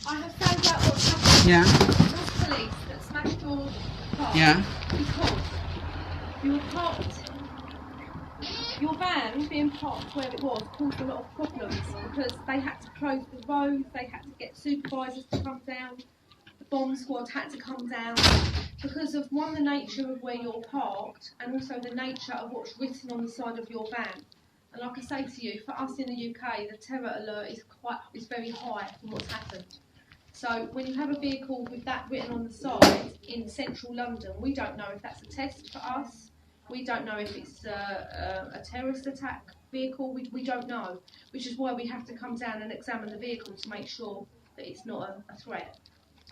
I have found out what's happened. Yeah. It was police that smashed your car. Yeah. Because you were parked. Your van being parked where it was caused a lot of problems because they had to close the road, they had to get supervisors to come down, the bomb squad had to come down because of one, the nature of where you're parked, and also the nature of what's written on the side of your van. And like I say to you, for us in the UK, the terror alert is very high from what's happened. So when you have a vehicle with that written on the side in central London, we don't know if that's a test for us. We don't know if it's a terrorist attack vehicle. We don't know, which is why we have to come down and examine the vehicle to make sure that it's not a threat.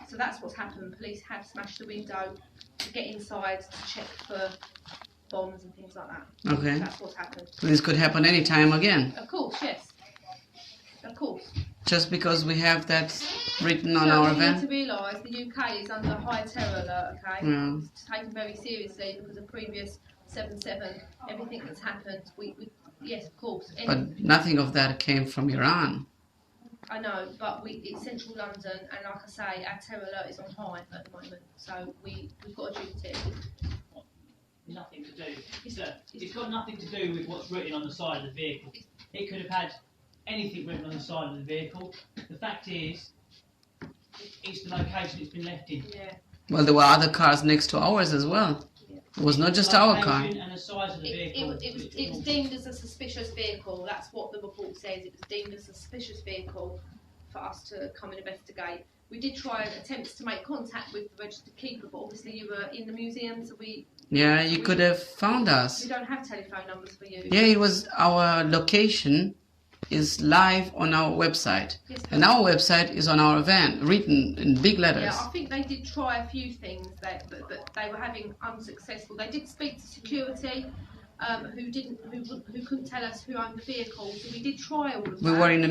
So that's what's happened. Police have smashed the window to get inside to check for bombs and things like that. Okay. That's what's happened. This could happen any time again. Of course, yes. Of course. Just because we have that written on So our you need van. to realise the UK is under high terror alert, okay? Yeah. It's taken very seriously because of previous 7/7, everything that's happened. Yes, of course. But nothing of that came from Iran. I know, but it's central London, and like I say, our terror alert is on high at the moment, so we've got a duty. Nothing to do. It's got nothing to do with what's written on the side of the vehicle. It could have had anything written on the side of the vehicle. The fact is, it's the location it's been left in. Yeah. Well, there were other cars next to ours as well. It was not just our car. And the size of the vehicle. It was deemed as a suspicious vehicle. That's what the report says. It was deemed as a suspicious vehicle for us to come and investigate. We did try attempts to make contact with the registered keeper, but obviously you were in the museum, so Yeah, you could have found us. we don't have telephone numbers for you. Yeah, it was our location is live on our website. Yes, And our website is on our van, written in big letters. yeah, I think they did try a few things, but they were having unsuccessful. They did speak to security, who couldn't tell us who owned the vehicle. So we did try all of that. We were in the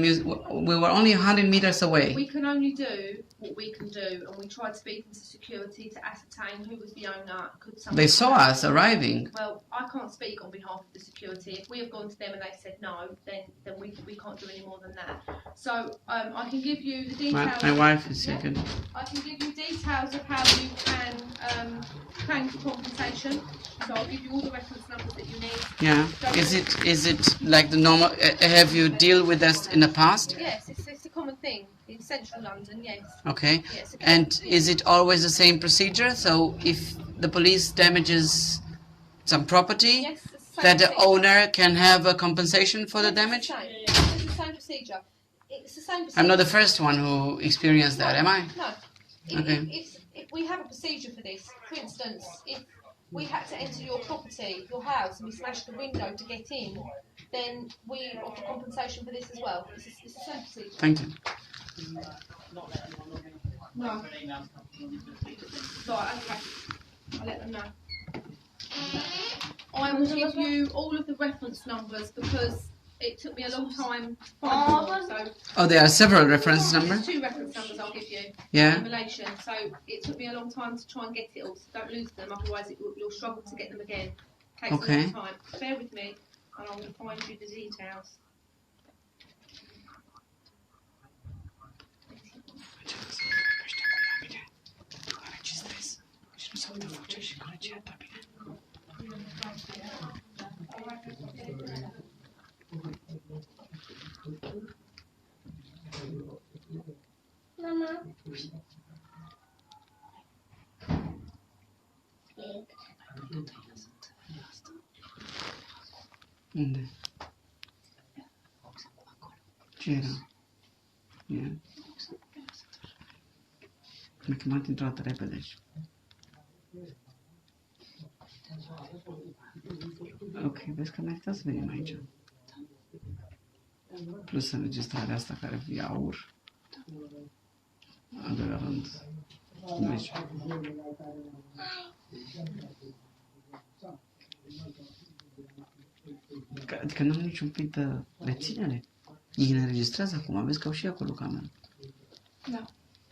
we were only 100 meters away. We can only do what we can do, and we tried speaking to security to ascertain who was the owner. They saw us arriving. Well, I can't speak on behalf of the security. If we have gone to them and they said no, then we can't do any more than that. So I can give you the details. My wife is second. I can give you details of how you can claim for compensation. So I'll give you all the reference numbers that you need. Yeah. Is it like the normal? Have you dealt with us in the past? Yes, it's a common thing in central London. Yes. Okay. Yes. And is it always the same procedure? So if the police damages some property, Yes, it's the same that the procedure. owner can have a compensation for the damage? It's the same procedure. It's the same procedure. I'm not the first one who experienced that, am I? No. Okay. If we have a procedure for this, for instance, if we had to enter your property, your house, and we smashed the window to get in, then we offer compensation for this as well. It's the same procedure. Thank you. No. Right, okay. I'll let them know. I will give you all of the reference numbers because it took me a long time to find them all. So Oh, there are several reference numbers. there's 2 reference numbers I'll give you Yeah. in relation. So it took me a long time to try and get it all. So don't lose them, otherwise you'll struggle to get them again. Takes Okay. a long time. Bear with me, and I will find you the details. Mama. Unde? Ce era? Ia. Mi-a chemat într-o dată repede. Ok, vezi că merită să venim aici. Plus înregistrarea asta care e aur. Al doilea rând. Deci. Adică n-am niciun pic de reținere. Ei ne înregistrează acum, vezi că au și acolo cameră. Da.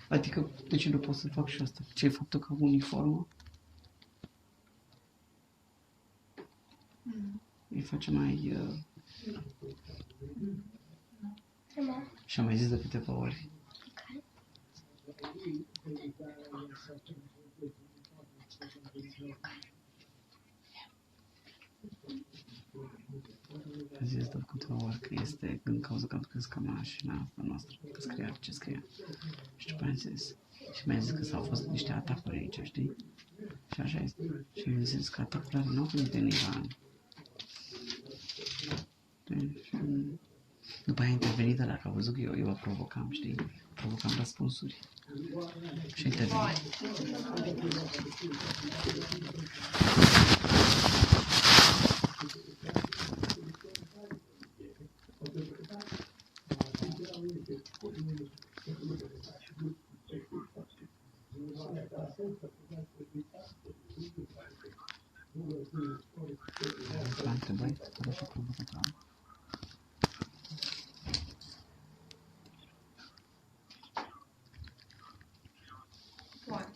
Adică, de ce nu pot să fac și asta? Ce e faptul că am uniformă? Îi face mai... Și am mai zis de câteva ori. Zis de câteva ori că este în cauza că am scris ca mașina asta noastră, că scria ce scria. Și după aia am zis. Și mi-a zis că s-au fost niște atacuri aici, știi? Și așa este. Și mi-a zis că atacurile nu au venit din Iran. Și după aia a intervenit ăla, că a văzut că eu o provocam, știi? Provocam răspunsuri. Și a intervenit. L-a întrebat, că așa provocat. Right.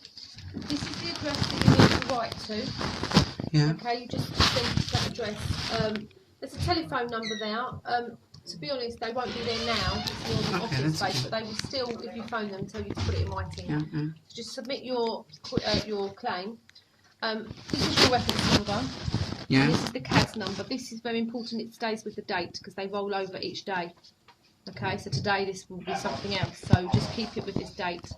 This is the address that you need to write to. Yeah. Okay, you just send that address. There's a telephone number there. To be honest, they won't be there now. It's more than Okay, office that's space, okay. but they will still, if you phone them, tell you to put it in writing. Yeah, yeah. So just submit your claim. This is your reference number. Yeah. And this is the CAS number. This is very important. It stays with the date because they roll over each day. Okay, so today this will be something else. So just keep it with this date.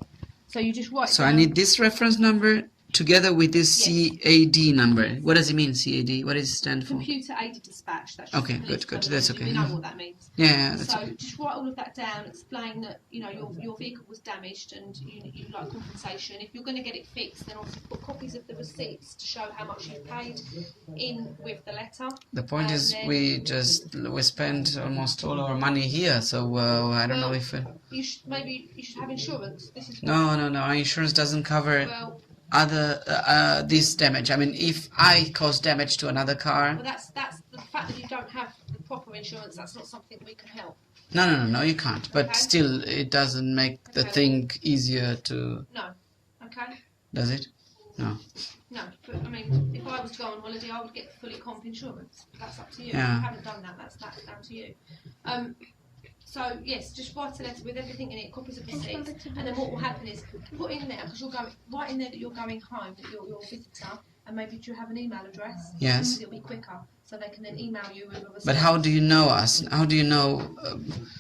So you just write. So down, I need this reference number together with this Yes. CAD number. What does it mean, CAD? What does it stand for? computer aided dispatch. That's just Okay, the police good, that's terminology. okay. We know what that means. Yeah, that's So okay. just write all of that down. Explain that your vehicle was damaged and you like compensation. If you're going to get it fixed, then also put copies of the receipts to show how much you paid in with the letter. The point And is, then- we spend almost all our money here, so I don't know if Maybe you should have insurance. This is no. Our insurance doesn't cover Well, other this damage. I mean, if I cause damage to another car, that's the fact that you don't have the proper insurance. That's not something we can help. no, you can't. But Okay. still, it doesn't make the Okay. thing easier to. No. Okay. Does it? No. No, but I mean, if I was to go on holiday, I would get fully comp insurance. That's up to you. Yeah. You haven't done that. That's down to you. So yes, just write a letter with everything in it, copies of receipts, and then what will happen is put in there because you're going right in there that you're going home, that you're a visitor, and maybe do you have an email address? Yes. Because it'll be quicker, so they can then email you with a receipt. But how do you know us? How do you know?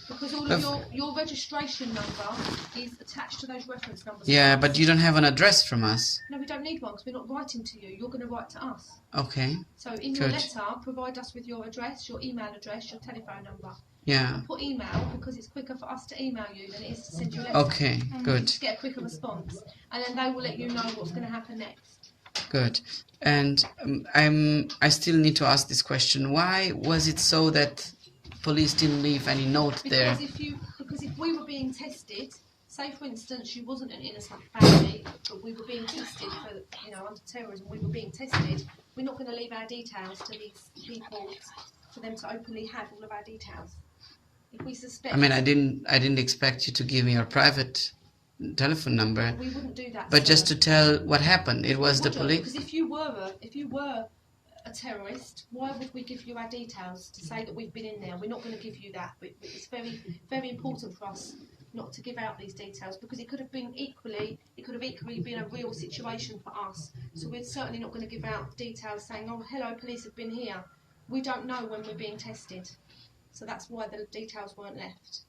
Because all of your registration number is attached to those reference numbers. Yeah, but you don't have an address from us. No, we don't need one because we're not writing to you. You're going to write to us. Okay. So in your Good. letter, provide us with your address, your email address, your telephone number. Yeah. Put email because it's quicker for us to email you than it is to send you a letter. Okay. Good. Just get a quicker response, and then they will let you know what's going to happen next. Good. And I still need to ask this question. Why was it so that police didn't leave any note there? Because if we were being tested, say for instance you wasn't an innocent family, but we were being tested for under terrorism, we were being tested. We're not going to leave our details to these people for them to openly have all of our details. If we suspect, I mean, I didn't expect you to give me your private telephone number, we wouldn't do that. but sir. just to tell what happened. It was the Wouldn't, police. Because if you were a terrorist, why would we give you our details to say that we've been in there? We're not going to give you that. But it's very, very important for us not to give out these details because it could have equally been a real situation for us. So we're certainly not going to give out details saying, "Oh, hello, police have been here." We don't know when we're being tested, so that's why the details weren't left.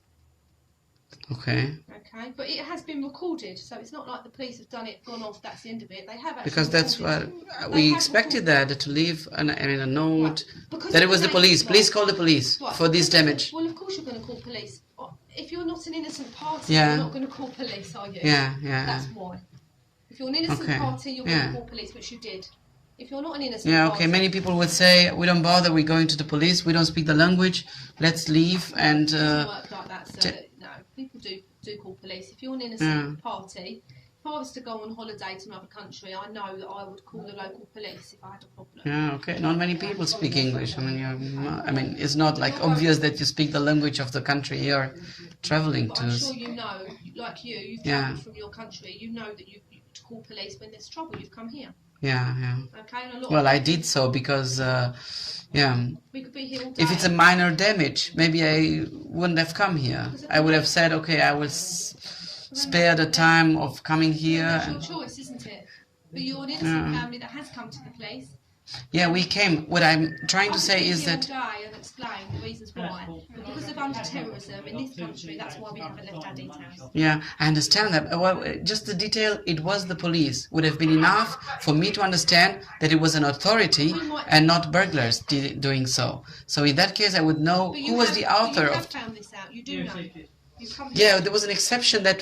Okay. Okay, but it has been recorded, so it's not like the police have done it, gone off. That's the end of it. They have actually Because that's what recorded. we have expected recorded. that to leave a note Because that of it was the name, police. right. Please call the police Right, for this because- damage. Well, of course you're going to call police. If you're not an innocent party, Yeah. you're not going to call police, are you? Yeah. That's why. If you're an innocent Okay, party, you're going yeah. to call police, which you did. If you're not an innocent Yeah, party, okay. Many people would say, we don't bother, we're going to the police, we don't speak the language, let's leave and... it doesn't work like that, so no. People do call police. If you're an innocent party, if I was to go on holiday to another country, I know that I would call the local police if I had a problem. Yeah, okay. Not many people speak English. I mean, it's not like obvious that you speak the language of the country you're traveling But to. I'm sure you know, like you've travelled from your country, you know that you to call police when there's trouble. You've come here. Yeah. Okay, and a lot Well, of I did so because, we could be here all day. if it's a minor damage, maybe I wouldn't have come here. I would have said, okay, I will spare the time of coming here. That's your And choice, isn't it? But you're an innocent Yeah. family that has come to the police. yeah, we came. What I'm trying to I say could is sit here that all day and explain the reasons why. But because of under-terrorism in this country, that's why we haven't left our details. yeah, I understand that. Well, just the detail, it was the police would have been enough for me to understand that it was an authority and not burglars doing so. So in that case, I would know But who was the author you of. have found this out. You do know. You've come Yeah, there was an exception that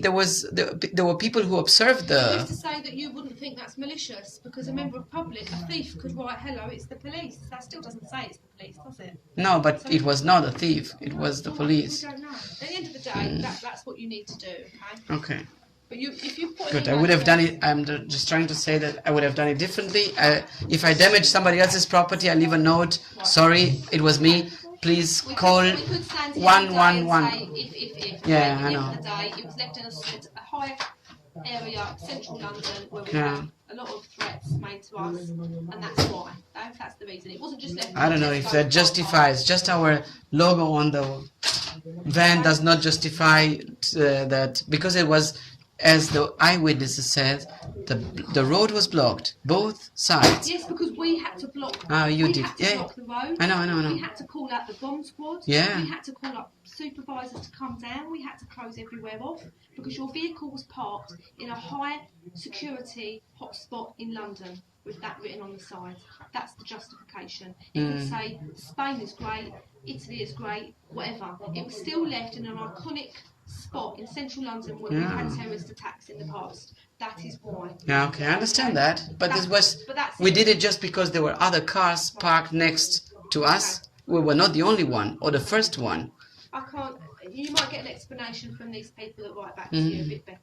there were people who observed Who's to the. say that you wouldn't think that's malicious? Because a member of public, a thief, could write, "Hello, it's the police." That still doesn't say it's the police, does it? No, but it was not a thief. It was the police. We don't know. At the end of the day, that's what you need to do. Okay. Okay. But if you put Good. any I would have done notes it. I'm just trying to say that I would have done it differently. If I damage somebody else's property, I leave a note. Sorry, it was me. Please we call could stand here 111. today and say if. Yeah, At I the know. end of the day, it was left in a high area, central London, where we Yeah. had a lot of threats made to us, and that's why. That's the reason. It wasn't just left. I don't know if that justifies. Just our logo on the van does not justify that, because it was, as the eyewitnesses said, the road was blocked, both sides. Yes, because we had to block. Ah, you we did. Had to Yeah. block the road. I know. We had to call out the bomb squad. Yeah. We had to call up supervisors to come down. We had to close everywhere off because your vehicle was parked in a high security hotspot in London with that written on the side. That's the justification. It could say Spain is great, Italy is great, whatever. It was still left in an iconic spot in central London where we've had terrorist attacks in the past. That is why. Yeah, okay, I understand that. But this was, But that's we it. did it just because there were other cars parked next to us. We were not the only one or the first one. I can't. You might get an explanation from these people that write back to you a bit better.